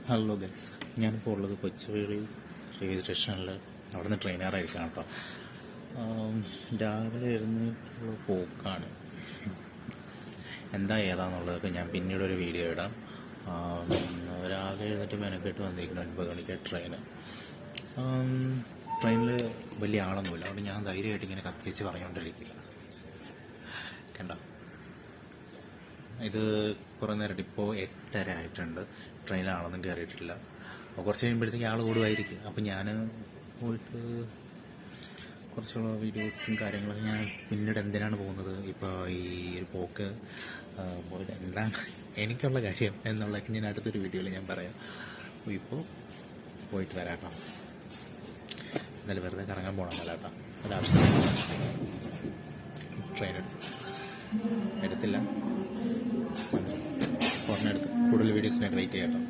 Hello guys, ഞാനിപ്പോൾ ഉള്ളത് Kochuveli railway സ്റ്റേഷനിൽ. അവിടെ നിന്ന് ട്രെയിൻ കയറായിരിക്കണം കേട്ടോ. രാവിലെ എഴുന്നേറ്റുള്ള പോക്കാണ്. എന്താ ഏതാണെന്നുള്ളതൊക്കെ ഞാൻ പിന്നീട് ഒരു വീഡിയോ ഇടാം. രാവിലെ എഴുന്നേറ്റ് മെനക്കെട്ട് വന്നിരിക്കുന്നു 9 മണിക്ക് ട്രെയിന്. ട്രെയിനിൽ വലിയ ആളൊന്നുമില്ല, അതുകൊണ്ട് ഞാൻ ധൈര്യമായിട്ട് ഇങ്ങനെ കത്തിച്ച് പറഞ്ഞുകൊണ്ടിരിക്കുക. കണ്ട, ഇത് കുറേ നേരമായിട്ട് ഇപ്പോൾ 8:30 ആയിട്ടുണ്ട്. ട്രെയിനിലാളൊന്നും കയറിയിട്ടില്ല. അപ്പോൾ കുറച്ച് കഴിയുമ്പോഴത്തേക്ക് ആൾ കൂടുമായിരിക്കും. അപ്പോൾ ഞാൻ പോയിട്ട് കുറച്ചുള്ള വീഡിയോസും കാര്യങ്ങളൊക്കെ ഞാൻ പിന്നീട് എന്തിനാണ് പോകുന്നത്, ഇപ്പോൾ ഈ ഒരു പോക്ക് പോയിട്ട് എന്താണ് എനിക്കുള്ള കാര്യം എന്നുള്ളതൊക്കെ ഞാൻ അടുത്തൊരു വീഡിയോയിൽ ഞാൻ പറയാം. അപ്പോൾ ഇപ്പോൾ പോയിട്ട് വരാം കേട്ടോ. എന്നാലും വെറുതെ കറങ്ങാൻ പോകണമെന്നല്ല കേട്ടോ, ഒരാവശ്യം ട്രെയിൻ എടുത്തില്ല. ഉടനെ എടുത്ത് കൂടുതൽ വീഡിയോസിനായിട്ട് വെയിറ്റ് ചെയ്യാം കേട്ടോ.